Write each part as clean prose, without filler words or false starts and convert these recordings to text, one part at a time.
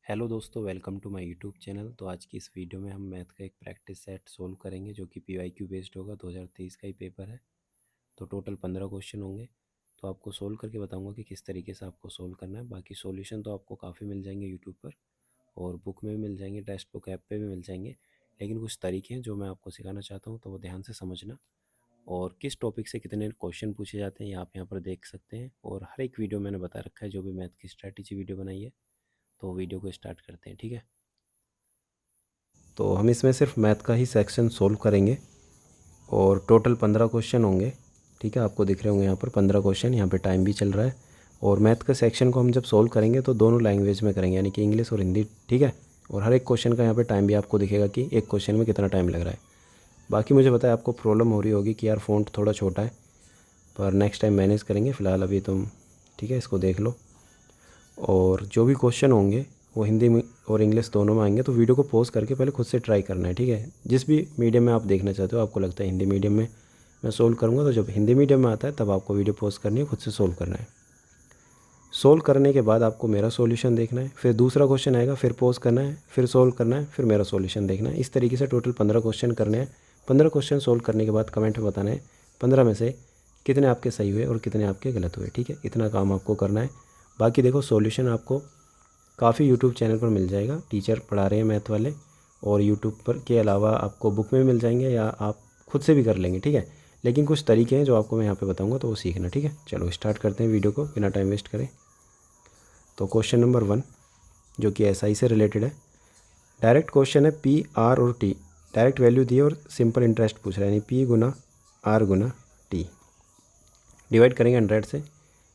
Hello दोस्तों, welcome to my YouTube channel. तो आज की इस वीडियो में हम मैथ का एक प्रैक्टिस सेट सोल्व करेंगे जो कि पीवाईक्यू बेस्ड होगा। 2023 का ही पेपर है। तो टोटल 15 क्वेश्चन होंगे। तो आपको सोल्व करके बताऊंगा कि किस तरीके से आपको सोल्व करना है। बाकी सॉल्यूशन तो आपको काफ़ी मिल जाएंगे यूट्यूब पर, और बुक में भी मिल जाएंगे, टेक्स्ट बुक ऐप पे भी मिल जाएंगे। लेकिन कुछ तरीके हैं जो मैं आपको सिखाना चाहता हूँ, तो वो ध्यान से समझना। और किस टॉपिक से कितने क्वेश्चन पूछे जाते हैं ये आप यहाँ पर देख सकते हैं। और हर एक वीडियो मैंने बता रखा है, जो भी मैथ की स्ट्रैटेजी वीडियो बनाई है। तो वीडियो को स्टार्ट करते हैं, ठीक है। तो हम इसमें सिर्फ मैथ का ही सेक्शन सोल्व करेंगे और टोटल 15 क्वेश्चन होंगे। ठीक है, आपको दिख रहे होंगे यहाँ पर 15 क्वेश्चन। यहाँ पे टाइम भी चल रहा है। और मैथ का सेक्शन को हम जब सोल्व करेंगे तो दोनों लैंग्वेज में करेंगे, यानी कि इंग्लिश और हिंदी। ठीक है। और हर एक क्वेश्चन का यहाँ पे टाइम भी आपको दिखेगा कि एक क्वेश्चन में कितना टाइम लग रहा है। बाकी मुझे पता है आपको प्रॉब्लम हो रही होगी कि यार फ़ॉन्ट थोड़ा छोटा है, पर नेक्स्ट टाइम मैनेज करेंगे। फ़िलहाल अभी तुम ठीक है इसको देख लो। और जो भी क्वेश्चन होंगे वो हिंदी में और इंग्लिश दोनों में आएंगे। तो वीडियो को पॉज करके पहले खुद से ट्राई करना है, ठीक है। जिस भी मीडियम में आप देखना चाहते हो, आपको लगता है हिंदी मीडियम में मैं सोल्व करूँगा, तो जब हिंदी मीडियम में आता है तब आपको वीडियो पॉज करनी है, खुद से सोल्व करना है। सोल्व करने के बाद आपको मेरा सॉल्यूशन देखना है, फिर दूसरा क्वेश्चन आएगा, फिर पॉज करना है, फिर सोल्व करना है, फिर मेरा सॉल्यूशन देखना है। इस तरीके से टोटल 15 क्वेश्चन करने हैं। 15 क्वेश्चन सोल्व करने के बाद कमेंट में बताना है 15 में से कितने आपके सही हुए और कितने आपके गलत हुए। ठीक है, इतना काम आपको करना है। बाकी देखो, सॉल्यूशन आपको काफ़ी यूट्यूब चैनल पर मिल जाएगा, टीचर पढ़ा रहे हैं मैथ वाले। और यूट्यूब पर के अलावा आपको बुक में भी मिल जाएंगे, या आप खुद से भी कर लेंगे। ठीक है, लेकिन कुछ तरीके हैं जो आपको मैं यहाँ पे बताऊंगा, तो वो सीखना। ठीक है, चलो स्टार्ट करते हैं वीडियो को बिना टाइम वेस्ट करें। तो क्वेश्चन नंबर 1 जो कि एसआई से रिलेटेड है। डायरेक्ट क्वेश्चन है, पी आर और टी डायरेक्ट वैल्यू दी और सिंपल इंटरेस्ट पूछ रहा है, यानी पी गुना आर गुना टी। डिवाइड करेंगे 100 से,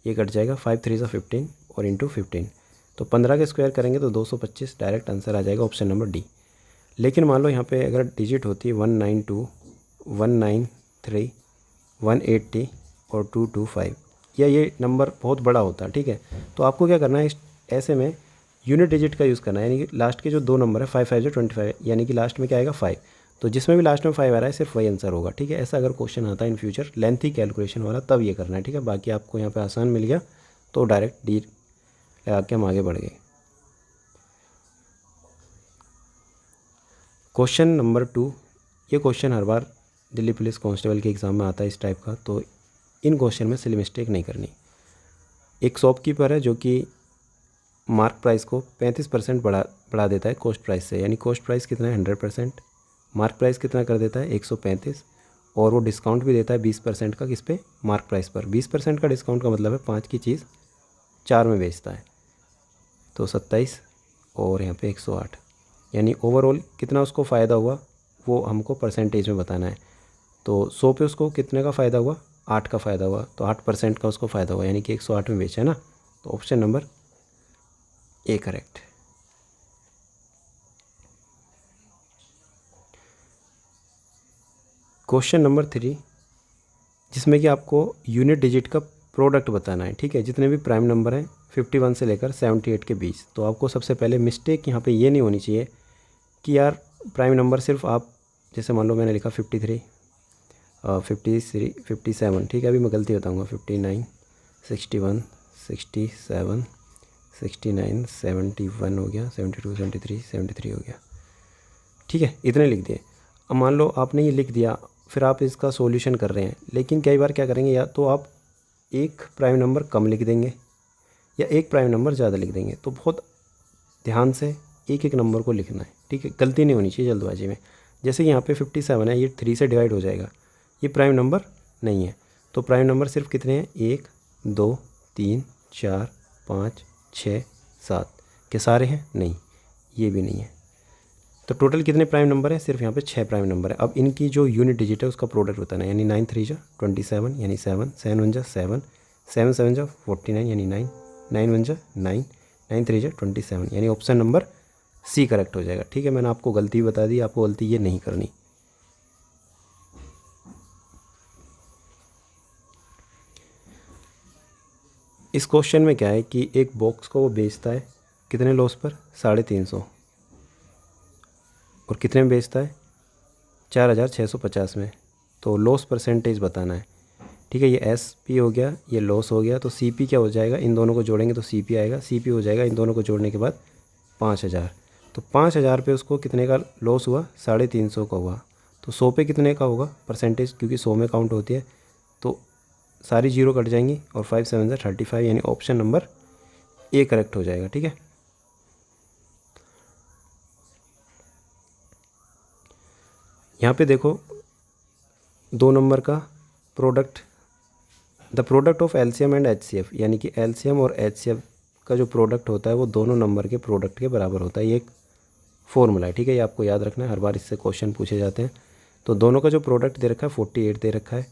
ये कट जाएगा 5 3 15 और इंटू 15। तो 15 के स्क्वायर करेंगे तो 225। डायरेक्ट आंसर आ जाएगा ऑप्शन नंबर डी। लेकिन मान लो यहाँ पे अगर डिजिट होती 192 193 180 और 225, या ये नंबर बहुत बड़ा होता है, ठीक है, तो आपको क्या करना है, ऐसे में यूनिट डिजिट का यूज़ करना है। यानी कि लास्ट के जो दो नंबर है 5 5 जो 25, यानी कि लास्ट में क्या आएगा 5। तो जिसमें भी लास्ट में 5 आ रहा है सिर्फ वही आंसर होगा। ठीक है, ऐसा अगर क्वेश्चन आता है इन फ्यूचर लेंथी कैलकुलेशन वाला, तब ये करना है। ठीक है, बाकी आपको यहाँ पे आसान मिल गया तो डायरेक्ट डी लगा के हम आगे बढ़ गए। क्वेश्चन नंबर 2, ये क्वेश्चन हर बार दिल्ली पुलिस कांस्टेबल के एग्ज़ाम में आता है इस टाइप का, तो इन क्वेश्चन में सिली मिस्टेक नहीं करनी। एक शॉपकीपर है जो कि मार्क प्राइस को 35% बढ़ा देता है कॉस्ट प्राइस से, यानी कॉस्ट प्राइस कितना है 100%, मार्क प्राइस कितना कर देता है 135, और वो डिस्काउंट भी देता है 20% का। किस पे? मार्क प्राइस पर। 20% का डिस्काउंट का मतलब है 5 की चीज़ 4 में बेचता है। तो 27 और यहाँ पे 108, यानी ओवरऑल कितना उसको फ़ायदा हुआ वो हमको परसेंटेज में बताना है। तो 100 पे उसको कितने का फ़ायदा हुआ? 8 का फ़ायदा हुआ, तो 8% का उसको फ़ायदा हुआ, यानी कि 108 में बेचा है ना। तो option number A correct. Question number 3, जिसमें कि आपको यूनिट डिजिट का प्रोडक्ट बताना है। ठीक है, जितने भी प्राइम नंबर हैं 51 से लेकर 78 के बीच। तो आपको सबसे पहले मिस्टेक यहाँ पे ये नहीं होनी चाहिए कि यार प्राइम नंबर सिर्फ आप, जैसे मान लो मैंने लिखा 53 53 57। ठीक है, अभी मैं गलती बताऊँगा, 59 61 67 69 71 हो गया, 72 73 73 हो गया। ठीक है, इतने लिख दिए। अब मान लो आपने ये लिख दिया, फिर आप इसका सॉल्यूशन कर रहे हैं, लेकिन कई बार क्या करेंगे, या तो आप एक प्राइम नंबर कम लिख देंगे या एक प्राइम नंबर ज़्यादा लिख देंगे। तो बहुत ध्यान से एक एक नंबर को लिखना है। ठीक है, गलती नहीं होनी चाहिए जल्दबाजी में। जैसे कि यहाँ पे 57 है, ये 3 से डिवाइड हो जाएगा, ये प्राइम नंबर नहीं है। तो प्राइम नंबर सिर्फ कितने हैं? 1 2 3 4 5 6 7 के सारे हैं? नहीं, ये भी नहीं है। तो टोटल कितने प्राइम नंबर है? सिर्फ यहाँ पे 6 प्राइम नंबर है। अब इनकी जो यूनिट डिजिट है उसका प्रोडक्ट बताना है, यानी 9 3 जा 27 यानी 7 7 1 जा 7 7 7 जा 49 यानी 9 9 1 जा 9 9 3 जा 27, यानी ऑप्शन नंबर सी करेक्ट हो जाएगा। ठीक है, मैंने आपको गलती बता दी, आपको गलती ये नहीं करनी। इस क्वेश्चन में क्या है कि एक बॉक्स को वो बेचता है कितने लॉस पर? 350। और कितने में बेचता है? 4650 में। तो लॉस परसेंटेज बताना है। ठीक है, ये एस पी हो गया, ये लॉस हो गया, तो सी पी क्या हो जाएगा? इन दोनों को जोड़ेंगे तो सी पी आएगा, सी पी हो जाएगा इन दोनों को जोड़ने के बाद 5,000। तो 5,000 पे उसको कितने का लॉस हुआ? 350 का हुआ। तो 100 पे कितने का होगा परसेंटेज, क्योंकि 100 में काउंट होती है। तो सारी जीरो कट जाएंगी और 5 7 35, यानी ऑप्शन नंबर ए करेक्ट हो जाएगा। ठीक है, यहाँ पे देखो 2 नंबर का product, the product of LCM and HCF, यानी कि एलसीएम और एचसीएफ का जो प्रोडक्ट होता है वो दोनों नंबर के प्रोडक्ट के बराबर होता है। ये एक फॉर्मूला है। ठीक है, ये आपको याद रखना है, हर बार इससे क्वेश्चन पूछे जाते हैं। तो दोनों का जो प्रोडक्ट दे रखा है 48 दे रखा है,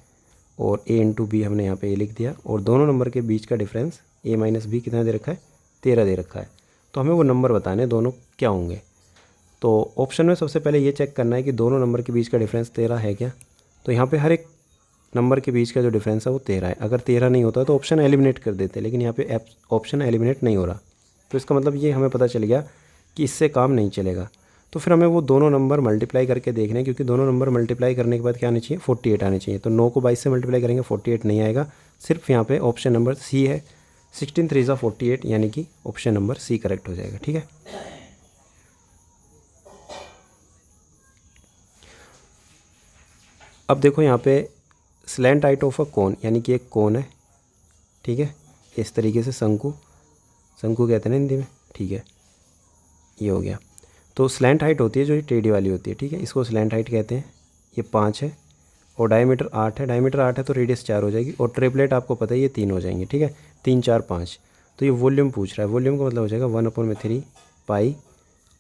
और ए इंटू बी हमने यहाँ पे ए लिख दिया, और दोनों नंबर के बीच का डिफरेंस ए माइनस बी कितना दे रखा है? 13 दे रखा है। तो हमें वो नंबर बताने दोनों क्या होंगे। तो ऑप्शन में सबसे पहले ये चेक करना है कि दोनों नंबर के बीच का डिफरेंस 13 है क्या। तो यहाँ पे हर एक नंबर के बीच का जो डिफरेंस है वो 13 है। अगर 13 नहीं होता तो ऑप्शन एलिमिनेट कर देते, लेकिन यहाँ पे ऑप्शन एलिमिनेट नहीं हो रहा। तो इसका मतलब ये हमें पता चल गया कि इससे काम नहीं चलेगा। तो फिर हमें वो दोनों नंबर मल्टीप्लाई करके देखने हैं, क्योंकि दोनों नंबर मल्टीप्लाई करने के बाद क्या आने चाहिए? 48 आने चाहिए। तो 9 को 22 से मल्टीप्लाई करेंगे, 48 नहीं आएगा। सिर्फ यहाँ पे ऑप्शन नंबर सी है, 16 3 48, यानी कि ऑप्शन नंबर सी करेक्ट हो जाएगा। ठीक है, अब देखो यहाँ पे स्लैंट हाइट ऑफ अ कोन, यानी कि एक कोन है। ठीक है, इस तरीके से शंकु, शंकु कहते हैं ना हिंदी में। ठीक है, ये हो गया। तो स्लैंट हाइट होती है जो ये टेढ़ी वाली होती है। ठीक है, इसको स्लैंट हाइट कहते हैं। ये 5 है और डायमीटर 8 है। डायमीटर 8 है तो रेडियस 4 हो जाएगी, और ट्रिपलेट आपको पता है ये 3 हो जाएंगे। ठीक है, 3 4 5। तो ये वॉल्यूम पूछ रहा है। वॉल्यूम का मतलब हो जाएगा 1/3 pi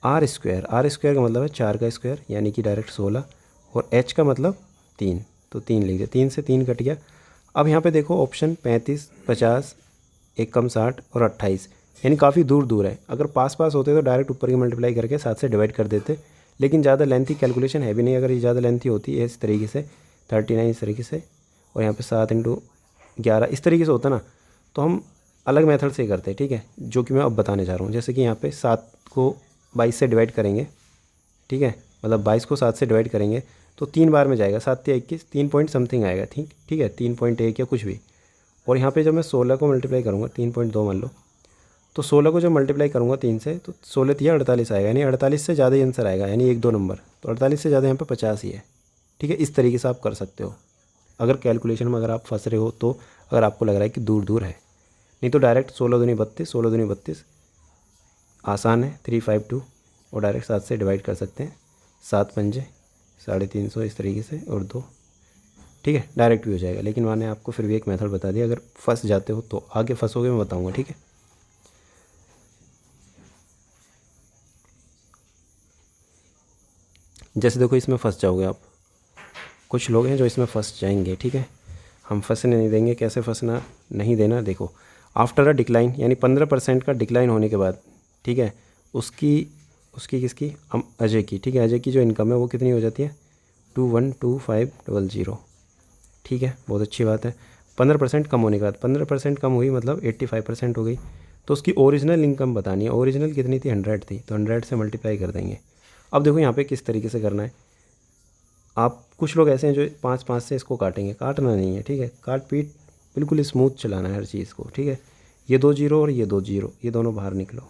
are square. Are square का मतलब है 4 का स्क्वायर, यानी कि डायरेक्ट 16, और एच का मतलब 3, तो 3 लिख दिया। 3 से 3 कट गया। अब यहाँ पे देखो ऑप्शन 35 50 एक कम 60 और 28, यानी काफ़ी दूर दूर है। अगर पास पास होते तो डायरेक्ट ऊपर की मल्टीप्लाई करके 7 से डिवाइड कर देते, लेकिन ज़्यादा लेंथी कैलकुलेशन है भी नहीं। अगर ये ज़्यादा लेंथी होती है इस तरीके से 39 इस तरीके से, और यहाँ पे 7 × 11 इस तरीके से होता ना, तो हम अलग मेथड से करते हैं। ठीक है, जो कि मैं अब बताने जा रहा हूँ। जैसे कि यहाँ पे 7 को 22 से डिवाइड करेंगे। ठीक है, मतलब 22 को 7 से डिवाइड करेंगे तो 3 बार में जाएगा। 7 या 21, 3 पॉइंट समथिंग आएगा। ठीक है, 3.1 या कुछ भी। और यहाँ पे जब मैं 16 को मल्टीप्लाई करूँगा, 3.2 मान लो, तो 16 को जब मल्टीप्लाई करूँगा 3 से, तो 16 3 48 आएगा, यानी 48 से ज़्यादा ही आंसर आएगा, यानी 1 2 नंबर। तो 48 से ज़्यादा यहाँ पे 50 ही है। ठीक है, इस तरीके से आप कर सकते हो अगर कैलकुलेशन में अगर आप फंस रहे हो तो, अगर आपको लग रहा है कि दूर दूर है। नहीं तो डायरेक्ट 16 दूनी 32, 16 दूनी 32 आसान है, 352, और डायरेक्ट 7 से डिवाइड कर सकते हैं। 7 पंजे 350 इस तरीके से, और 2। ठीक है, डायरेक्ट भी हो जाएगा। लेकिन मैंने आपको फिर भी एक मेथड बता दिया, अगर फंस जाते हो तो आगे फंसोगे मैं बताऊँगा। ठीक है, जैसे देखो इसमें फंस जाओगे आप, कुछ लोग हैं जो इसमें फंस जाएंगे। ठीक है, हम फंसने नहीं देंगे। कैसे फंसना नहीं देना, देखो आफ्टर अ डिक्लाइन, यानी 15% का डिक्लाइन होने के बाद, ठीक है, उसकी उसकी किसकी, अजय की। ठीक है, अजय की जो इनकम है वो कितनी हो जाती है? 212500। ठीक है, बहुत अच्छी बात है। 15% कम होने के बाद, 15% कम हुई मतलब 85% हो गई। तो उसकी ओरिजिनल इनकम बतानी है। ओरिजिनल कितनी थी? 100 थी, तो 100 से मल्टीप्लाई कर देंगे। अब देखो यहाँ पे किस तरीके से करना है। आप कुछ लोग ऐसे हैं जो 5 से इसको काटेंगे, काटना नहीं है। ठीक है, काट पीट बिल्कुल स्मूथ चलाना है हर चीज़ को। ठीक है, ये 2 जीरो और ये 2 जीरो, ये दोनों बाहर निकलो।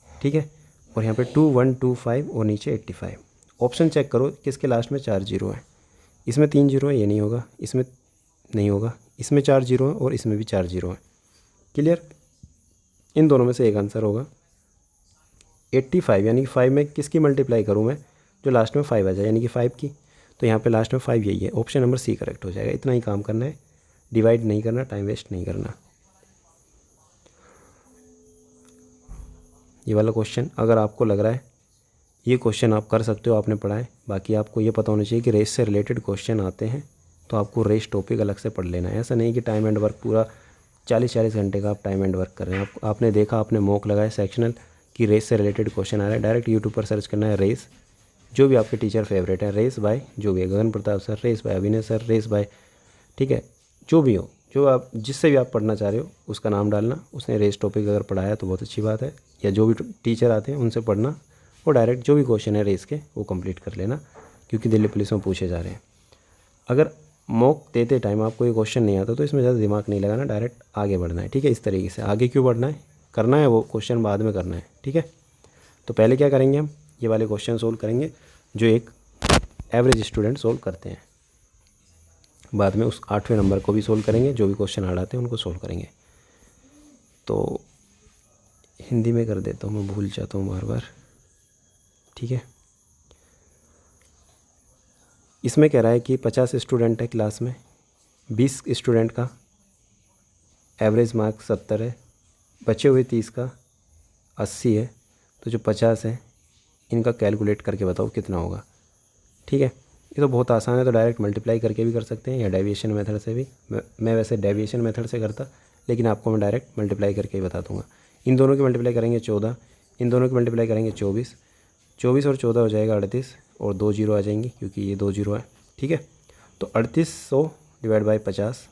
ठीक है, और यहाँ पे 2125 और नीचे 85। ऑप्शन चेक करो किसके लास्ट में 4 जीरो है। इसमें 3 जीरो है, ये नहीं होगा। इसमें नहीं होगा। इसमें 4 जीरो है और इसमें भी 4 जीरो है। क्लियर, इन दोनों में से एक आंसर होगा। 85, यानी कि 5 में किसकी मल्टीप्लाई करूँ मैं? जो लास्ट में 5 आ जाए, यानी कि 5 की। तो यहाँ पे लास्ट में 5 यही है। ऑप्शन नंबर सी करेक्ट हो जाएगा। इतना ही काम करना है, डिवाइड नहीं करना, टाइम वेस्ट नहीं करना। ये वाला क्वेश्चन अगर आपको लग रहा है ये क्वेश्चन आप कर सकते हो, आपने पढ़ा है। बाकी आपको ये पता होना चाहिए कि रेस से रिलेटेड क्वेश्चन आते हैं तो आपको रेस टॉपिक अलग से पढ़ लेना है। ऐसा नहीं कि टाइम एंड वर्क पूरा 40-40 घंटे का आप टाइम एंड वर्क कर रहे हैं। आपने देखा, आपने मॉक लगाया सेक्शनल कि रेस से रिलेटेड क्वेश्चन आ रहा है, डायरेक्ट यूट्यूब पर सर्च करना है रेस, जो भी आपके टीचर फेवरेट है, रेस बाय जो भी है, गगन प्रताप सर, रेस बाय अभिनय सर, रेस बाय, ठीक है, जो भी हो, जो आप जिससे भी आप पढ़ना चाह रहे हो उसका नाम डालना। उसने रेस टॉपिक अगर पढ़ाया तो बहुत अच्छी बात है, या जो भी टीचर आते हैं उनसे पढ़ना, और डायरेक्ट जो भी क्वेश्चन है रेस के वो कंप्लीट कर लेना, क्योंकि दिल्ली पुलिस में पूछे जा रहे हैं। अगर मॉक देते टाइम आपको ये क्वेश्चन नहीं आता तो इसमें ज़्यादा दिमाग नहीं लगाना, डायरेक्ट आगे बढ़ना है। ठीक है, इस तरीके से आगे क्यों बढ़ना है, करना है वो क्वेश्चन बाद में करना है। ठीक है, तो पहले क्या करेंगे, हम ये वाले क्वेश्चन सोल्व करेंगे जो एक एवरेज स्टूडेंट सोल्व करते हैं। बाद में उस 8वें नंबर को भी सोल्व करेंगे, जो भी क्वेश्चन हार्ड आते हैं उनको सोल्व करेंगे। तो हिंदी में कर देता हूँ, मैं भूल जाता हूँ बार बार, ठीक है। इसमें कह रहा है कि 50 स्टूडेंट है क्लास में, 20 स्टूडेंट का एवरेज मार्क 70 है, बचे हुए 30 का 80 है। तो जो 50 है इनका कैलकुलेट करके बताओ कितना होगा, ठीक है। ये तो बहुत आसान है, तो डायरेक्ट मल्टीप्लाई करके भी कर सकते हैं या डेविएशन मेथड से भी। मैं वैसे डेविएशन मेथड से करता, लेकिन आपको मैं डायरेक्ट मल्टीप्लाई करके ही बता दूंगा। इन दोनों की मल्टीप्लाई करेंगे 14, इन दोनों की मल्टीप्लाई करेंगे 24, 24 और 14 हो जाएगा 38 और 2 जीरो आ जाएंगी क्योंकि ये 2 जीरो है, ठीक है। तो 3800 डिवाइड बाई 50,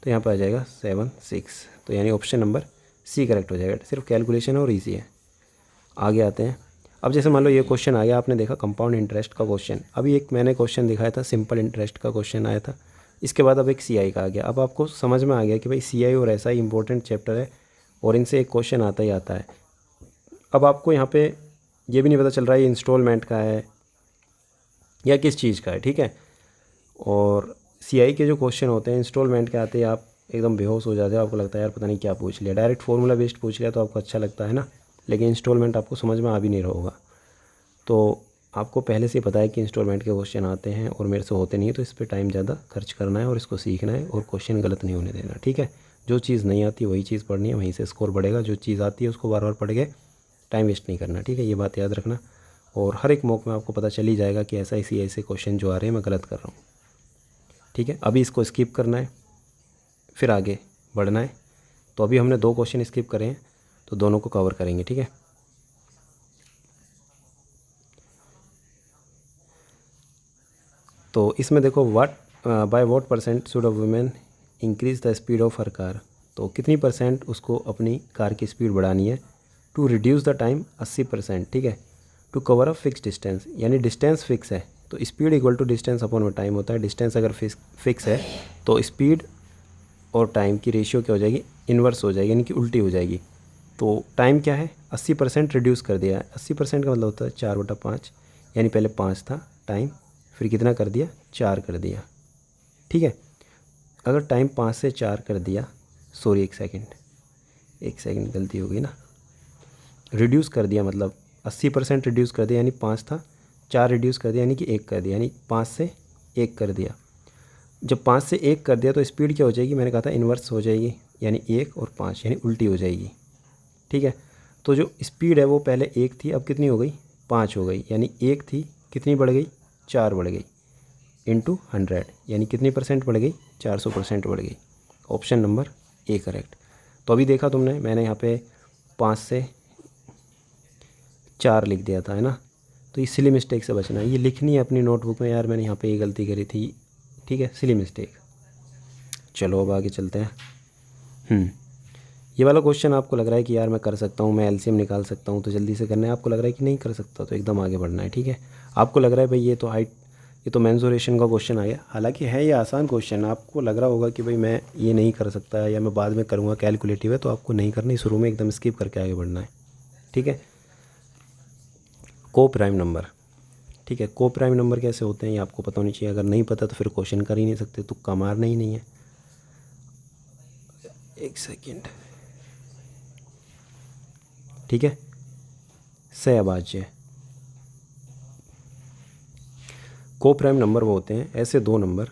तो यहाँ पर आ जाएगा 76। तो यानी ऑप्शन नंबर सी करेक्ट हो जाएगा। सिर्फ कैलकुलेशन और ईजी है। आगे आते हैं। अब जैसे मान लो ये क्वेश्चन आ गया, आपने देखा कंपाउंड इंटरेस्ट का क्वेश्चन। अभी एक मैंने क्वेश्चन दिखाया था, सिंपल इंटरेस्ट का क्वेश्चन आया था। इसके बाद अब एक सीआई का आ गया। अब आपको समझ में आ गया कि भाई सीआई और एसआई इंपॉर्टेंट चैप्टर है और इनसे एक क्वेश्चन आता ही आता है। अब आपको यहाँ पे ये भी नहीं पता चल रहा है ये इंस्टॉलमेंट का है या किस चीज़ का है, ठीक है। और सीआई के जो क्वेश्चन होते हैं इंस्टॉलमेंट के आते हैं, आप एकदम बेहोश हो जाते हो, आपको लगता है यार पता नहीं क्या पूछ लिया। डायरेक्ट फार्मूला बेस्ड पूछ लिया तो आपको अच्छा लगता है ना, लेकिन इंस्टॉलमेंट आपको समझ में आ भी नहीं रहा होगा। तो आपको पहले से पता है कि इंस्टॉलमेंट के क्वेश्चन आते हैं और मेरे से होते नहीं है, तो इस पर टाइम ज़्यादा खर्च करना है और इसको सीखना है और क्वेश्चन गलत नहीं होने देना, ठीक है। जो चीज़ नहीं आती वही चीज़ पढ़नी है, वहीं से स्कोर बढ़ेगा। जो चीज़ आती है उसको बार बार पढ़ के टाइम वेस्ट नहीं करना, ठीक है। ये बात याद रखना। और हर एक मौके में आपको पता चल ही जाएगा कि ऐसे क्वेश्चन जो आ रहे हैं मैं गलत कर रहा हूँ, ठीक है। अभी इसको स्किप करना है, फिर आगे बढ़ना है। तो अभी हमने 2 क्वेश्चन स्किप करे हैं, तो दोनों को कवर करेंगे, ठीक है। तो इसमें देखो by what percent should a women increase the speed of her car. तो कितनी परसेंट उसको अपनी कार की स्पीड बढ़ानी है टू रिड्यूस द टाइम 80%, ठीक है। To cover a fix distance, यानी डिस्टेंस फिक्स है तो speed equal to distance upon में टाइम होता है। डिस्टेंस अगर फिक्स है तो स्पीड और टाइम की रेशियो क्या हो जाएगी, इन्वर्स हो जाएगी, यानी कि उल्टी हो जाएगी। तो टाइम क्या है, 80% रिड्यूस कर दिया है। 80% का मतलब होता है 4/5, यानी पहले 5 था टाइम, फिर कितना कर दिया, 4 कर दिया, ठीक है। अगर टाइम 5 से 4 कर दिया, सॉरी एक सेकंड गलती हो गई ना, रिड्यूस कर दिया मतलब 80% रिड्यूस कर दिया, यानी 5 था, 4 रिड्यूस कर दिया यानी कि 1 कर दिया, यानी 5 से 1 कर दिया। जब 5 से 1 कर दिया तो स्पीड क्या हो जाएगी, मैंने कहा था इन्वर्स हो जाएगी, यानी 1 और 5 यानी उल्टी हो जाएगी, ठीक है। तो जो स्पीड है वो पहले 1 थी, अब कितनी हो गई, 5 हो गई, यानी 1 थी कितनी बढ़ गई, 4 बढ़ गई, इंटू 100 यानी कितनी परसेंट बढ़ गई, 400% बढ़ गई। Option number A correct. तो अभी देखा तुमने, मैंने यहाँ पे 5 से 4 लिख दिया था, है ना। तो ये सिली मिस्टेक से बचना है, ये लिखनी है अपनी नोटबुक में, यार मैंने यहाँ पे ये गलती करी थी, ठीक है, सिली मिस्टेक। चलो अब आगे चलते हैं। ये वाला क्वेश्चन आपको लग रहा है कि यार मैं कर सकता हूँ, मैं एलसीएम निकाल सकता हूँ, तो जल्दी से करना है। आपको लग रहा है कि नहीं कर सकता, तो एकदम आगे बढ़ना है, ठीक है। आपको लग रहा है भाई ये तो मेंसुरेशन का क्वेश्चन आ गया, हालांकि है ये आसान क्वेश्चन। आपको लग रहा होगा कि भाई मैं ये नहीं कर सकता या मैं बाद में करूँगा, कैलकुलेटिव है, तो आपको नहीं करनी, शुरू में एकदम स्किप करके आगे बढ़ना है, ठीक है। को प्राइम नंबर, ठीक है। को प्राइम नंबर कैसे होते हैं ये आपको पता होनी चाहिए। अगर नहीं पता तो फिर क्वेश्चन कर ही नहीं सकते, तुक्का मारना ही नहीं है। एक सेकेंड, ठीक है। सहअभाज्य को प्राइम नंबर वो होते हैं ऐसे 2 नंबर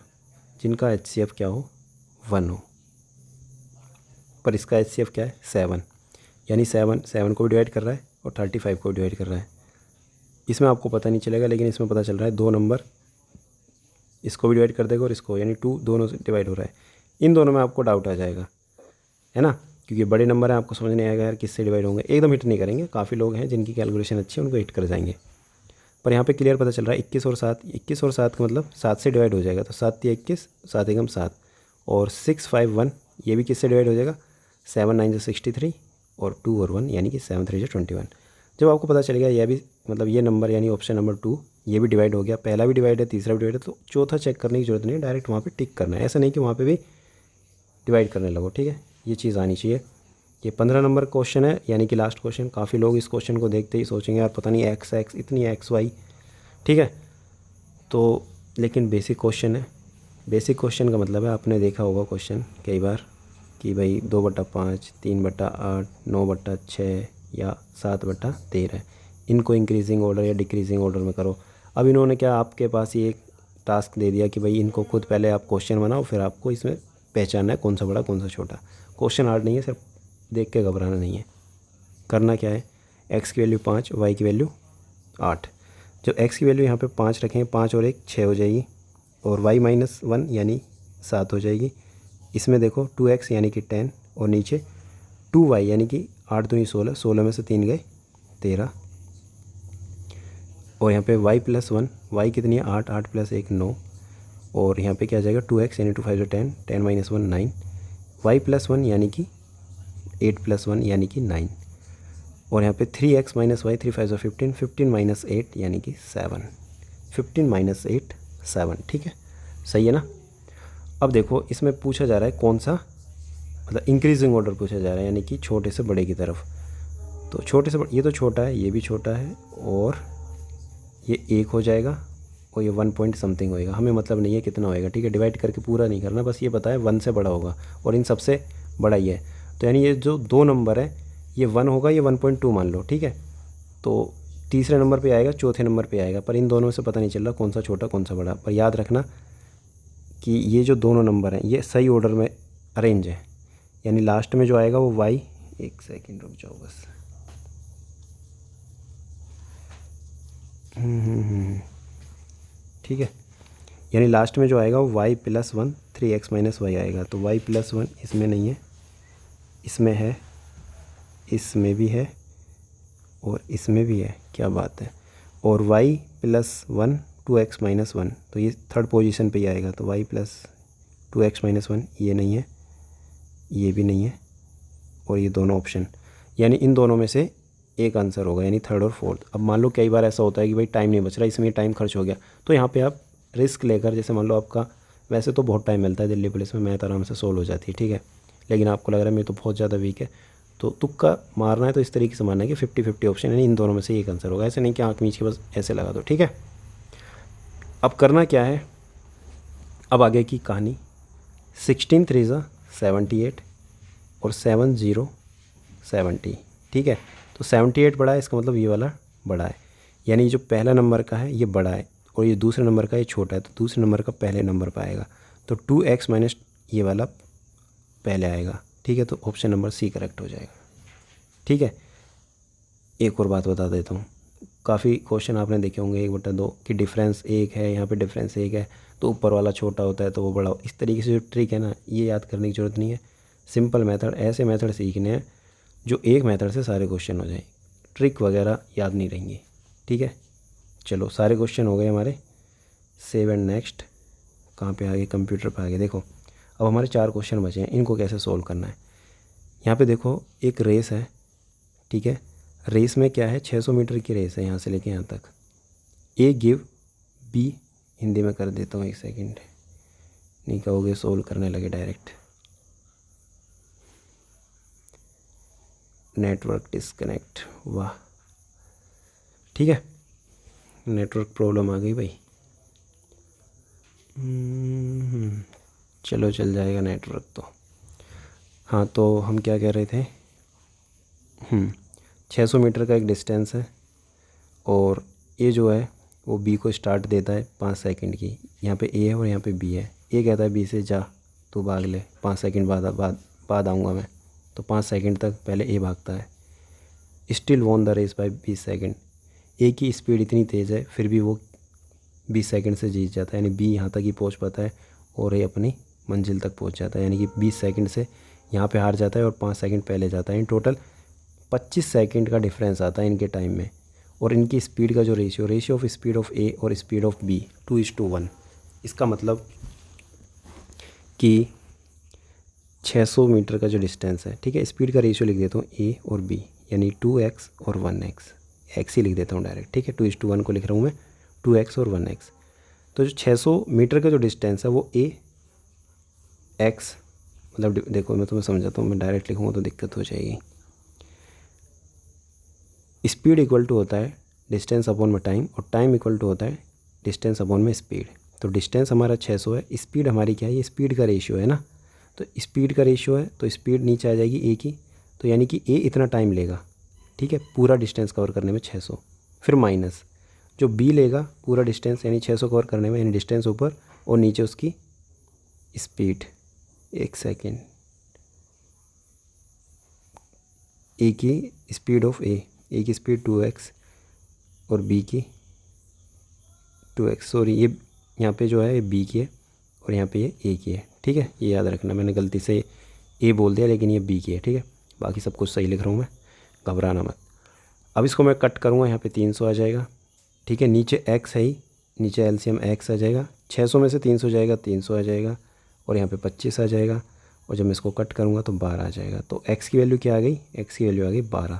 जिनका HCF क्या हो, 1 हो, पर इसका HCF क्या है, 7, यानी 7 को भी डिवाइड कर रहा है और 35 को भी डिवाइड कर रहा है। इसमें आपको पता नहीं चलेगा, लेकिन इसमें पता चल रहा है 2 नंबर इसको भी डिवाइड कर देगा और इसको, यानी 2 दोनों से डिवाइड हो रहा है। इन दोनों में आपको डाउट आ जाएगा, है ना, क्योंकि बड़े नंबर हैं, आपको समझ नहीं आएगा यार किससे डिवाइड होंगे। एकदम हिट नहीं करेंगे, काफ़ी लोग हैं जिनकी कैलकुलेशन अच्छी है, उनको हिट कर जाएंगे। पर यहाँ पे क्लियर पता चल रहा है 21 और 7, 21 और 7 का मतलब 7 से डिवाइड हो जाएगा, तो 7 3 21, 7 एकम 7, और 6 5 1 ये भी किससे डिवाइड हो जाएगा, 7 9 63 और 2 और 1 यानी कि 7 3 21। जब आपको पता चलेगा यह भी मतलब ये नंबर यानी ऑप्शन नंबर 2 ये भी डिवाइड हो गया, पहला भी डिवाइड है, तीसरा भी डिवाइड है, तो चौथा चेक करने की जरूरत नहीं है, डायरेक्ट वहाँ पर टिक करना है। ऐसा नहीं कि वहाँ पर भी डिवाइड करने लगो, ठीक है। ये चीज़ आनी चाहिए। ये 15 नंबर क्वेश्चन है, यानी कि लास्ट क्वेश्चन। काफ़ी लोग इस क्वेश्चन को देखते ही सोचेंगे यार पता नहीं एक्स एक्स इतनी एक्स वाई, ठीक है। तो लेकिन बेसिक क्वेश्चन है। बेसिक क्वेश्चन का मतलब है आपने देखा होगा क्वेश्चन कई बार कि भाई 2/5, 3/8, 9/6 या 7/13, इनको इंक्रीजिंग ऑर्डर या डिक्रीजिंग ऑर्डर में करो। अब इन्होंने क्या आपके पास ये एक टास्क दे दिया कि भाई इनको खुद पहले आप क्वेश्चन बनाओ, फिर आपको इसमें पहचानना है कौन सा बड़ा कौन सा छोटा। क्वेश्चन हार्ड नहीं है, सिर्फ देख के घबराना नहीं है। करना क्या है, एक्स की वैल्यू 5, वाई की वैल्यू 8। जो एक्स की वैल्यू यहाँ पे 5 रखें, 5 और 1 6 हो जाएगी, और वाई -1 यानी 7 हो जाएगी। इसमें देखो 2x यानी कि 10, और नीचे 2y यानी कि 8 दूनी 16, 16 में से 3 गए 13, और यहाँ पे y +1, y कितनी है 8, 8 + 1 9, और यहाँ पे क्या आ जाएगा 2x यानी 2 5 10, 10 - 1 9, y +1 यानी कि 8 + 1 यानी कि 9, और यहाँ पे 3x - y 3 5 15, 15 - 8 यानी कि 7, 15 - 8 7, ठीक है, सही है ना। अब देखो इसमें पूछा जा रहा है कौन सा, मतलब इंक्रीजिंग ऑर्डर पूछा जा रहा है, यानी कि छोटे से बड़े की तरफ। तो छोटे से बड़े, ये तो छोटा है, ये भी छोटा है, और ये 1 हो जाएगा, और ये 1 पॉइंट समथिंग होएगा। हमें मतलब नहीं है कितना होएगा, ठीक है, डिवाइड करके पूरा नहीं करना, बस ये पता है 1 से बड़ा होगा, और इन सबसे बड़ा ये है। तो यानी ये जो 2 नंबर है ये 1 होगा, ये 1.2 मान लो, ठीक है। तो तीसरे नंबर पे आएगा, चौथे नंबर पे आएगा, पर इन दोनों में से पता नहीं चल रहा कौन सा छोटा कौन सा बड़ा। पर याद रखना कि ये जो दोनों नंबर हैं ये सही ऑर्डर में अरेंज है, यानी लास्ट में जो आएगा वो वाई, एक सेकंड रुक जाओ बस, ठीक है, यानी लास्ट में जो आएगा वो y +1 3x - y आएगा। तो y +1 इसमें नहीं है, इसमें है, इसमें भी है, और इसमें भी है, क्या बात है। और y +1 2x - 1, तो ये थर्ड पोजीशन पे ही आएगा। तो y + 2x - 1 ये नहीं है, ये भी नहीं है, और ये दोनों ऑप्शन, यानी इन दोनों में से एक आंसर होगा, यानी थर्ड और फोर्थ। अब मान लो कई बार ऐसा होता है कि भाई टाइम नहीं बच रहा, इसमें टाइम खर्च हो गया, तो यहाँ पे आप रिस्क लेकर, जैसे मान लो आपका वैसे तो बहुत टाइम मिलता है दिल्ली पुलिस में, मैथ आराम से सोल्व हो जाती है, ठीक है, लेकिन आपको लग रहा है मैं तो बहुत ज़्यादा वीक है, तो तुक्का मारना है तो इस तरीके से मारना है कि 50-50 ऑप्शन, यानी इन दोनों में से एक आंसर होगा। ऐसे नहीं कि आँख मीच के बस ऐसे लगा दो, ठीक है। अब करना क्या है, अब आगे की कहानी, 16 3 78, और 7 0 70, ठीक है। तो 78 बड़ा है, इसका मतलब ये वाला बड़ा है, यानी जो पहला नंबर का है ये बड़ा है, और ये दूसरे नंबर का ये छोटा है, तो दूसरे नंबर का पहले नंबर पर आएगा। तो 2x - ये वाला पहले आएगा, ठीक है। तो ऑप्शन नंबर सी करेक्ट हो जाएगा, ठीक है। एक और बात बता देता हूँ, काफ़ी क्वेश्चन आपने देखे होंगे 1/2 कि डिफरेंस 1 है, यहाँ पे डिफरेंस 1 है, तो ऊपर वाला छोटा होता है तो वो बड़ा। इस तरीके से जो ट्रिक है ना, ये याद करने की ज़रूरत नहीं है। सिंपल मेथड, ऐसे मेथड सीखने हैं जो एक मेथड से सारे क्वेश्चन हो जाए, ट्रिक वगैरह याद नहीं रहेंगी, ठीक है। चलो सारे क्वेश्चन हो गए हमारे, सेव एंड नेक्स्ट। कहाँ पे आ गए, कंप्यूटर पे आ गए। देखो अब हमारे 4 क्वेश्चन बचे हैं, इनको कैसे सोल्व करना है। यहाँ पे देखो एक रेस है, ठीक है, रेस में क्या है 600 मीटर की रेस है यहाँ से लेके यहाँ तक। ए गिव बी, हिंदी में कर देता हूँ, एक सेकंड, नहीं कहोगे सोल्व करने लगे डायरेक्ट। नेटवर्क डिस्कनेक्ट, वाह, ठीक है, नेटवर्क प्रॉब्लम आ गई भाई। चलो चल जाएगा नेटवर्क तो। हाँ तो हम क्या कह रहे थे, 600 मीटर का एक डिस्टेंस है, और ए जो है वो बी को स्टार्ट देता है 5 सेकंड की। यहाँ पे ए है और यहाँ पे बी है। ए कहता है बी से जा तू भाग ले, 5 सेकंड बाद आऊँगा मैं। तो 5 सेकंड तक पहले ए भागता है। Still won the race by 20 second. A की स्पीड इतनी तेज़ है फिर भी वो 20 सेकंड से जीत जाता है, यानी बी यहाँ तक ही पहुँच पाता है और ए अपनी मंजिल तक पहुँच जाता है, यानी कि 20 सेकंड से यहाँ पे हार जाता है और 5 सेकंड पहले जाता है। इन टोटल 25 सेकंड का डिफरेंस आता है इनके टाइम में। और इनकी स्पीड का जो रेशियो ऑफ स्पीड ऑफ ए और स्पीड ऑफ बी 2:1। इसका मतलब कि 600 मीटर का जो डिस्टेंस है, ठीक है, स्पीड का रेशियो लिख देता हूँ ए और बी, यानी 2x और 1x, एक्स ही लिख देता हूँ डायरेक्ट, ठीक है। 2:1 को लिख रहा हूँ मैं, 2x और 1x। तो जो 600 मीटर का जो डिस्टेंस है वो ए एक्स मतलब देखो मैं तुम्हें समझाता हूँ, मैं डायरेक्ट लिखूँगा तो दिक्कत हो जाएगी। स्पीड इक्वल टू होता है डिस्टेंस अपॉन में टाइम, और टाइम इक्वल टू होता है डिस्टेंस अपॉन में स्पीड। तो डिस्टेंस हमारा 600 है, स्पीड हमारी क्या है, ये स्पीड का रेशियो है ना, तो स्पीड का रेशियो है तो स्पीड नीचे आ जाएगी ए की, तो यानी कि ए इतना टाइम लेगा, ठीक है, पूरा डिस्टेंस कवर करने में 600। फिर माइनस जो बी लेगा पूरा डिस्टेंस यानी 600 कवर करने में, यानी डिस्टेंस ऊपर और नीचे उसकी स्पीड। एक सेकेंड, ए की स्पीड ऑफ ए की स्पीड 2x और बी की 2x, सॉरी ये यहाँ पे जो है ये बी की है और यहाँ पे ये ए की है, ठीक है, ये याद रखना, मैंने गलती से ए बोल दिया लेकिन ये बी की है, ठीक है, बाकी सब कुछ सही लिख रहा हूँ मैं, घबराना मत। अब इसको मैं कट करूँगा, यहाँ पे 300 आ जाएगा, ठीक है, नीचे x है ही, नीचे एलसीएम x आ जाएगा, 600 में से 300 जाएगा, 300 आ जाएगा, और यहाँ पे 25 आ जाएगा, और जब मैं इसको कट करूँगा तो 12 आ जाएगा। तो x की वैल्यू क्या आ गई, x की वैल्यू आ गई 12।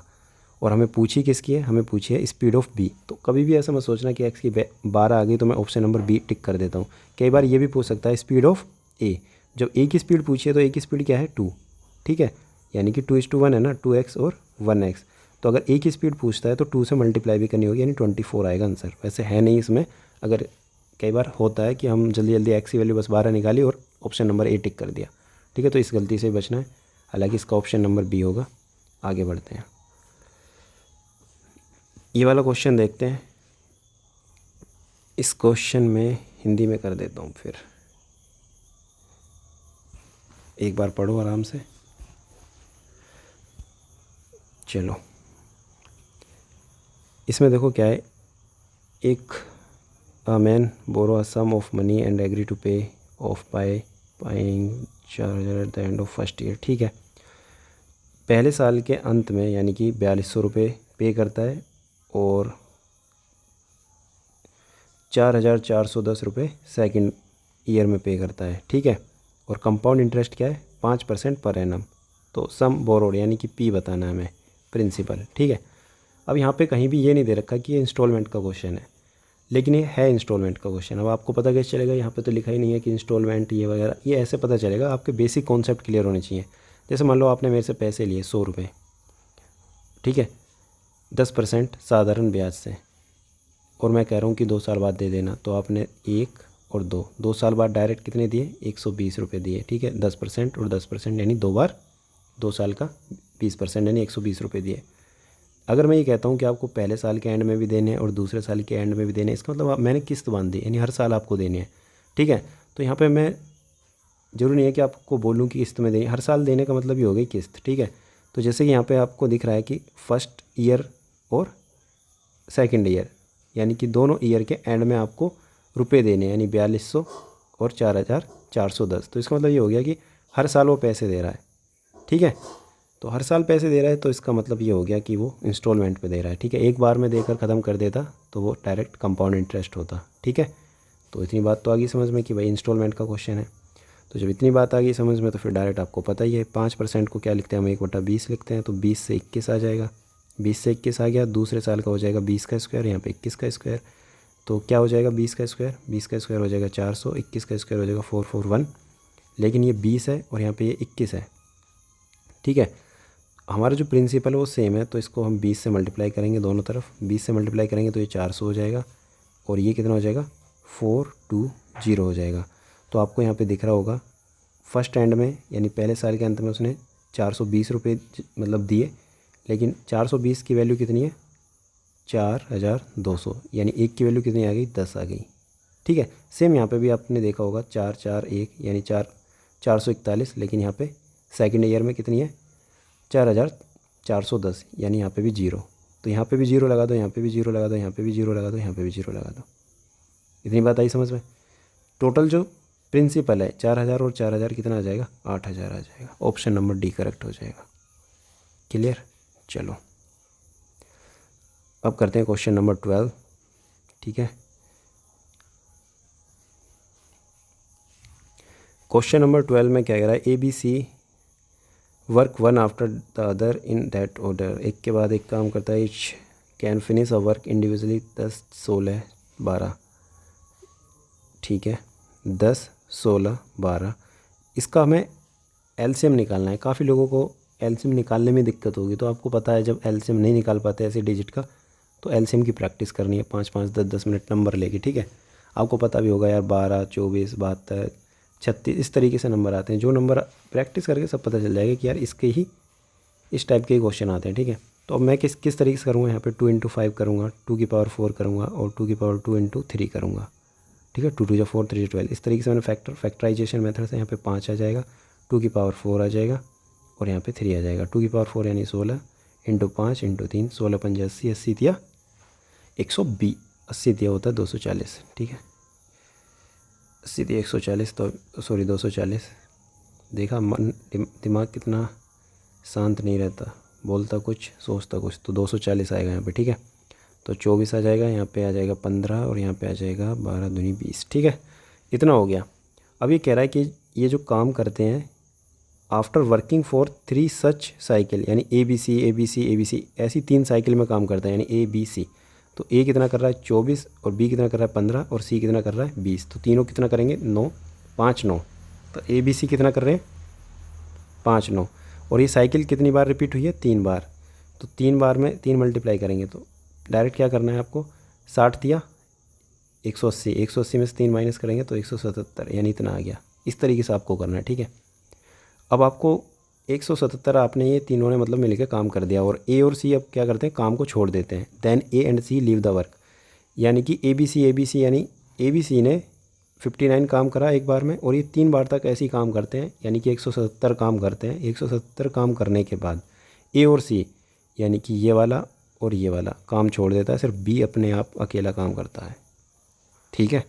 और हमें पूछी किसकी है, हमें पूछी है स्पीड ऑफ b। तो कभी भी ऐसा मत सोचना कि x की 12 आ गई तो मैं ऑप्शन नंबर b टिक कर देता हूँ। कई बार ये भी पूछ सकता है स्पीड ऑफ a। जब a की स्पीड पूछी है तो a की स्पीड क्या है 2, ठीक है, यानी कि 2:1 है ना, 2x और 1x। तो अगर a की स्पीड पूछता है तो 2 से मल्टीप्लाई भी करनी होगी, यानी 24 आएगा आंसर। वैसे है नहीं इसमें, अगर कई बार होता है कि हम जल्दी जल्दी x की वैल्यू बस 12 निकाली और ऑप्शन नंबर a टिक कर दिया, ठीक है, तो इस गलती से बचना है। हालांकि इसका ऑप्शन नंबर b होगा। आगे बढ़ते हैं, ये वाला क्वेश्चन देखते हैं। इस क्वेश्चन में हिंदी में कर देता हूँ, फिर एक बार पढ़ो आराम से। चलो इसमें देखो क्या है, एक man borrow a sum of money and agree to pay off by paying 4000 at the end of first year, ठीक है, पहले साल के अंत में यानी कि 4200 रुपये पे करता है और 4410 रुपये सेकेंड ईयर में पे करता है, ठीक है, और कंपाउंड इंटरेस्ट क्या है 5% पर एनम। तो सम बोरोड यानी कि पी बताना है हमें, प्रिंसिपल, ठीक है। अब यहाँ पे कहीं भी ये नहीं दे रखा कि ये इंस्टॉलमेंट का क्वेश्चन है, लेकिन ये है इंस्टॉलमेंट का क्वेश्चन। अब आपको पता कैसे चलेगा, यहाँ पे तो लिखा ही नहीं है कि इंस्टॉलमेंट ये वगैरह, ये ऐसे पता चलेगा, आपके बेसिक कॉन्सेप्ट क्लियर होने चाहिए। जैसे मान लो आपने मेरे से पैसे लिए 100 रुपये, ठीक है, 10% साधारण ब्याज से, और मैं कह रहा हूँ कि 2 साल बाद दे देना, तो आपने 1 और 2 साल बाद डायरेक्ट कितने दिए, 120 रुपये दिए, ठीक है, 10% और 10% यानी 2 बार 2 साल का 20% यानी 120 रुपये दिए। अगर मैं ये कहता हूँ कि आपको पहले साल के एंड में भी देने हैं और दूसरे साल के एंड में भी देने हैं, इसका मतलब मैंने किस्त बांध दी, यानी हर साल आपको देने हैं, ठीक है। तो यहाँ पे मैं ज़रूरी नहीं है कि आपको बोलूँ कि किस्त में देनी, हर साल देने का मतलब ये हो गई किस्त, ठीक है। तो जैसे कि यहाँ पे आपको दिख रहा है कि फर्स्ट ईयर और सेकेंड ईयर, यानी कि दोनों ईयर के एंड में आपको रुपए देने, यानी 4200 और 4410। तो इसका मतलब ये हो गया कि हर साल वो पैसे दे रहा है, ठीक है। तो हर साल पैसे दे रहा है तो इसका मतलब ये हो गया कि वो इंस्टॉलमेंट पे दे रहा है, ठीक है। एक बार में देकर ख़त्म कर देता तो वो डायरेक्ट कंपाउंड इंटरेस्ट होता, ठीक है। तो इतनी बात तो आ गई समझ में कि भाई इंस्टॉलमेंट का क्वेश्चन है। तो जब इतनी बात आ गई समझ में तो फिर डायरेक्ट आपको पता ही है 5% को क्या लिखते हैं हम, 1/20 लिखते हैं, तो 20 से 21 आ जाएगा, 20 से 21 आ गया, दूसरे साल का हो जाएगा 20 का स्क्वायर, यहाँ पे 21 का स्क्वायर, तो क्या हो जाएगा 20 का स्क्वायर, 20 का स्क्वायर हो जाएगा 400, 21 का स्क्वायर हो जाएगा 441, लेकिन ये 20 है और यहाँ पे ये 21 है, ठीक है। हमारा जो प्रिंसिपल है वो सेम है, तो इसको हम 20 से मल्टीप्लाई करेंगे दोनों तरफ, 20 से मल्टीप्लाई करेंगे तो ये 400 हो जाएगा, और ये कितना हो जाएगा 420 हो जाएगा। तो आपको यहाँ पे दिख रहा होगा फर्स्ट एंड में, यानी पहले साल के अंत में उसने 420 रुपये मतलब दिए, लेकिन 420 की वैल्यू कितनी है 4200, यानी एक की वैल्यू कितनी आ गई 10 आ गई, ठीक है। सेम यहाँ पे भी आपने देखा होगा 441 यानी 441, लेकिन यहाँ पे सेकंड ईयर में कितनी है 4410, यानी यहाँ पे भी 0, तो यहाँ पे भी 0 लगा दो, यहाँ पे भी 0 लगा दो, यहाँ पे भी 0 लगा दो, यहाँ पे भी 0 लगा दो। इतनी बात आई समझ में। टोटल जो प्रिंसिपल है 4000 और 4000 कितना आ जाएगा 8000 आ जाएगा। ऑप्शन नंबर डी करेक्ट हो जाएगा। क्लियर। चलो अब करते हैं क्वेश्चन नंबर 12, ठीक है। क्वेश्चन नंबर 12 में क्या कह रहा है, A B C work one after the other in that order, एक के बाद एक काम करता है, each can finish a work individually 10 16 12, ठीक है, 10 16 12। इसका हमें एलसीएम निकालना है। काफ़ी लोगों को एलसीएम निकालने में दिक्कत होगी, तो आपको पता है जब एलसीएम नहीं निकाल पाते ऐसे डिजिट का, तो एलसीएम की प्रैक्टिस करनी है 5-5, 10-10 मिनट नंबर लेके, ठीक है। आपको पता भी होगा यार 12, 24, 72, 36 इस तरीके से नंबर आते हैं। जो नंबर प्रैक्टिस करके सब पता चल जाएगा कि यार इसके ही इस टाइप के क्वेश्चन आते हैं, ठीक है। तो अब मैं किस तरीके से करूँगा, यहाँ पे 2 × 5 करूँगा, 2 की पावर 4 करूँगा और 2 की पावर 2 × 3 करूँगा, ठीक है। 2 2 4, 3 12 इस तरीके से मैंने फैक्टराइजेशन मेथड से यहाँ पे 5 आ जाएगा, 2 की पावर 4 आ जाएगा और यहाँ पे 3 आ जाएगा। 2 की पावर 4 यानी 16 × 5 × 3, 16 5 80, 80 दिया 120, 80 दिया होता है 240, ठीक है। 80 दिया 140, तो सॉरी 240। देखा दिमाग कितना शांत नहीं रहता, बोलता कुछ सोचता कुछ। तो 240 आएगा यहाँ पे, ठीक है। तो 24 आ जाएगा, यहाँ पे आ जाएगा 15 और यहाँ पे आ जाएगा 12 दूनी 20, ठीक है। इतना हो गया। अब ये कह रहा है कि ये जो काम करते हैं after working for 3 such cycle, यानी ABC ABC ABC ऐसी 3 साइकिल में काम करता है, यानी ABC। तो A कितना कर रहा है 24 और B कितना कर रहा है 15 और C कितना कर रहा है 20। तो तीनों कितना करेंगे 9, 5 9। तो ABC कितना कर रहे हैं 5 9। और ये साइकिल कितनी बार रिपीट हुई है 3 बार। तो 3 बार में 3 मल्टीप्लाई करेंगे तो डायरेक्ट क्या करना है आपको, 60 दिया 180, 180 में से 3 माइनस करेंगे तो 177, यानी इतना आ गया। इस तरीके से आपको करना है, ठीक है। अब आपको 177 आपने ये तीनों ने मतलब मिलकर काम कर दिया और A और C अब क्या करते हैं, काम को छोड़ देते हैं। Then A and C leave the work, यानी कि ABC यानी ABC ने 59 काम करा एक बार में और ये 3 बार तक ऐसे ही काम करते हैं, यानी कि 177 काम करते हैं। 177 काम करने के बाद A और C यानी कि ये वाला और ये वाला काम छोड़ देता है, सिर्फ B अपने आप अकेला काम करता है, ठीक है।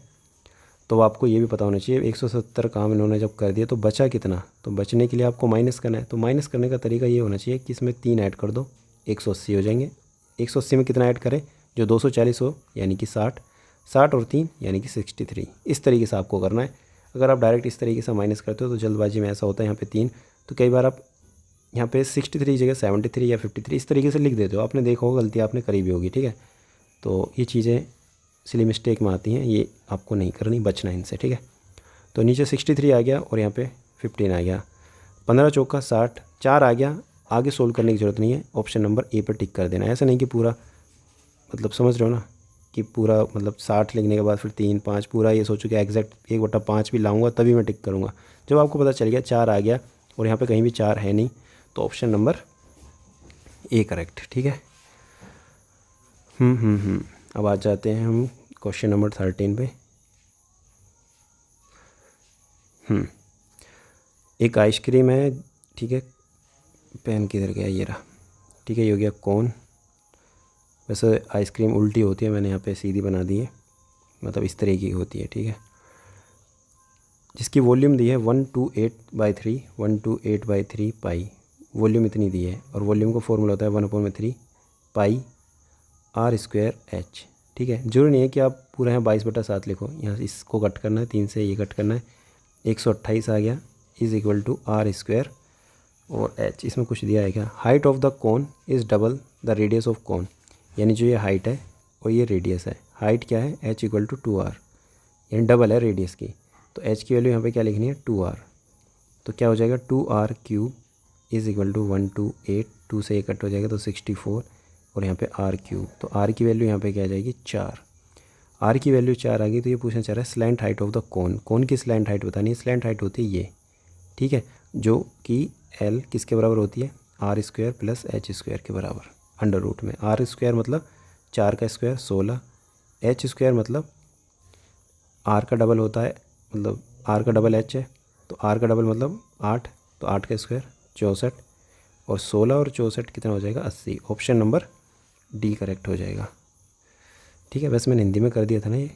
तो आपको ये भी पता होना चाहिए 170 काम इन्होंने जब कर दिया तो बचा कितना। तो बचने के लिए आपको माइनस करना है। तो माइनस करने का तरीका ये होना चाहिए कि इसमें 3 ऐड कर दो, 180 हो जाएंगे। 180 में कितना ऐड करें, जो 240 हो यानी कि 60, 60 और 3 यानी कि 63। इस तरीके से आपको करना है। अगर आप डायरेक्ट इस तरीके से माइनस करते हो तो जल्दबाजी में ऐसा होता है यहाँ पे 3, तो कई बार आप यहाँ पे 63 जगह 73 या 53 इस तरीके से लिख देते हो। आपने देखा होगा गलती आपने करी भी होगी, ठीक है। तो ये चीज़ें सिली मिस्टेक में आती हैं, ये आपको नहीं करनी, बचना इनसे, ठीक है। तो नीचे 63 आ गया और यहाँ पे 15 आ गया, 15 चौका 60, 4 आ गया। आगे सोल्व करने की ज़रूरत नहीं है, ऑप्शन नंबर A पर टिक कर देना। ऐसा नहीं कि पूरा मतलब समझ रहे हो ना, कि पूरा मतलब 60 लिखने के बाद फिर 3 5 पूरा ये सोचो कि एग्जैक्ट 1/5 भी लाऊंगा तभी मैं टिक करूँगा। जब आपको पता चल गया 4 आ गया और यहाँ पे कहीं भी 4 है नहीं, तो ऑप्शन नंबर A करेक्ट, ठीक है। अब आ जाते हैं हम क्वेश्चन नंबर 13 पे। एक आइसक्रीम है, ठीक है। पेन किधर गया, ये रहा, ठीक है। ये हो गया कौन। वैसे आइसक्रीम उल्टी होती है, मैंने यहाँ पे सीधी बना दी है, मतलब इस तरीके की होती है, ठीक है। जिसकी वॉल्यूम दी है 128/3, 128/3 पाई, वॉल्यूम इतनी दी है। और वॉल्यूम का फॉर्मूला होता है 1/3 पाई r²h, ठीक है। जरूरी नहीं है कि आप पूरा यहाँ 22/7 लिखो, यहाँ इसको कट करना है, 3 से ये कट करना है, 128 आ गया = r² और h। इसमें कुछ दिया है क्या, height of the cone is double the radius of cone, यानी जो ये हाइट है और ये रेडियस है। हाइट क्या है h = 2r, यानी डबल है रेडियस की। तो h की वैल्यू यहाँ पे क्या लिखनी है 2r। तो क्या हो जाएगा 2r³ = 128, 2 से ये कट हो जाएगा तो 64 और यहाँ पे r³। तो r की वैल्यू यहाँ पे क्या आ जाएगी 4। r की वैल्यू 4 आ गई। तो ये पूछना चाह रहा है slant height of the cone, cone की स्लैंट हाइट बतानी है। स्लैंट हाइट होती है ये, ठीक है, जो कि L किसके बराबर होती है r² + h² के बराबर अंडर रूट में। r² मतलब 4 का स्क्वायर 16, h² मतलब r का डबल होता है, मतलब r का डबल h है, तो r का डबल मतलब 8, तो 8 का स्क्वायर 64 और 16 और 64 कितना हो जाएगा 80। ऑप्शन नंबर D करेक्ट हो जाएगा, ठीक है। वैसे मैंने हिंदी में कर दिया था ना ये।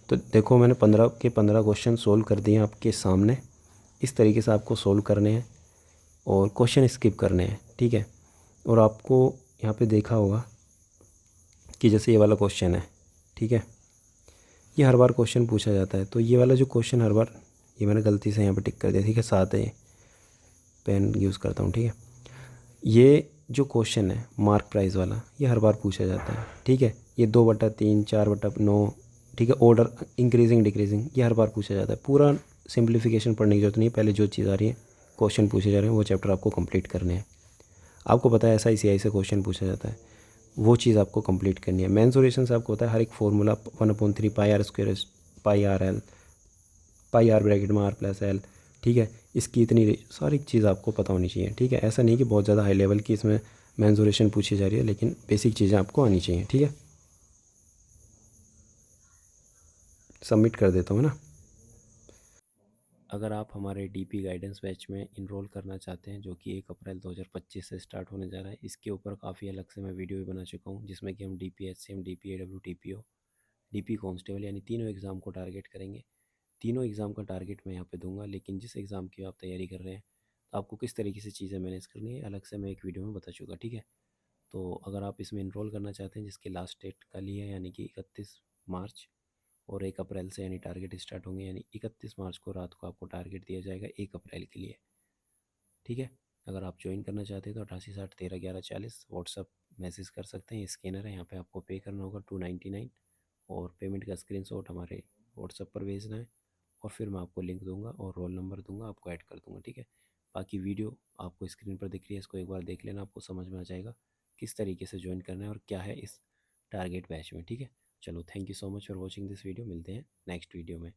तो देखो मैंने 15 के 15 क्वेश्चन सोल्व कर दिए आपके सामने। इस तरीके से आपको सोल्व करने हैं और क्वेश्चन स्किप करने हैं, ठीक है। और आपको यहाँ पे देखा होगा कि जैसे ये वाला क्वेश्चन है, ठीक है, ये हर बार क्वेश्चन पूछा जाता है। तो ये वाला जो क्वेश्चन हर बार, ये मैंने गलती से यहाँ पे टिक कर दिया, ठीक है, 7 है, पेन यूज़ करता हूँ, ठीक है। ये जो क्वेश्चन है मार्क प्राइस वाला, ये हर बार पूछा जाता है, ठीक है। ये 2/3, 4/9, ठीक है, ऑर्डर इंक्रीजिंग डिक्रीजिंग, ये हर बार पूछा जाता है। पूरा सिंप्लीफिकेशन पढ़ने की जरूरत नहीं है। पहले जो चीज़ आ रही है, क्वेश्चन पूछे जा रहे हैं, वो चैप्टर आपको कंप्लीट करने हैं। आपको पता है SICI से क्वेश्चन पूछा जाता है, वो चीज़ आपको कंप्लीट करनी है। मेंसुरेशन से आपको पता है हर एक formula 1/3 pi r square pi r l, pi r bracket में आर प्लस एल, ठीक है। इसकी इतनी सारी चीज़ आपको पता होनी चाहिए, ठीक है। ऐसा नहीं कि बहुत ज़्यादा हाई लेवल की इसमें मेंसुरेशन पूछी जा रही है, लेकिन बेसिक चीज़ें आपको आनी चाहिए, ठीक है। सबमिट कर देता हूँ ना। अगर आप हमारे DP गाइडेंस बैच में इनरोल करना चाहते हैं, जो कि 1 अप्रैल 2025 से स्टार्ट होने जा रहा है, इसके ऊपर काफ़ी अलग से मैं वीडियो भी बना चुका हूँ, जिसमें कि हम DPHCM, DPAW, TPO, DP constable यानी तीनों एग्ज़ाम को टारगेट करेंगे। तीनों एग्ज़ाम का टारगेट मैं यहाँ पे दूंगा, लेकिन जिस एग्ज़ाम की आप तैयारी कर रहे हैं, तो आपको किस तरीके से चीज़ें मैनेज करनी है अलग से मैं एक वीडियो में बता चुका, ठीक है। तो अगर आप इसमें इनरोल करना चाहते हैं, जिसकी लास्ट डेट कल ही है यानी कि 31 मार्च, और 1 अप्रैल से यानी टारगेट स्टार्ट होंगे, यानी 31 मार्च को रात को आपको टारगेट दिया जाएगा 1 अप्रैल के लिए, ठीक है। अगर आप ज्वाइन करना चाहते हैं तो 8860131140 व्हाट्सअप मैसेज कर सकते हैं। स्कैनर है, यहाँ पे आपको पे करना होगा 299, और पेमेंट का स्क्रीनशॉट हमारे व्हाट्सअप पर भेजना है, और फिर मैं आपको लिंक दूंगा और रोल नंबर दूंगा, आपको ऐड कर दूंगा, ठीक है। बाकी वीडियो आपको स्क्रीन पर दिख रही है, इसको एक बार देख लेना, आपको समझ में आ जाएगा किस तरीके से ज्वाइन करना है और क्या है इस टारगेट बैच में, ठीक है। चलो, thank you so much for watching this video. मिलते हैं नेक्स्ट वीडियो में।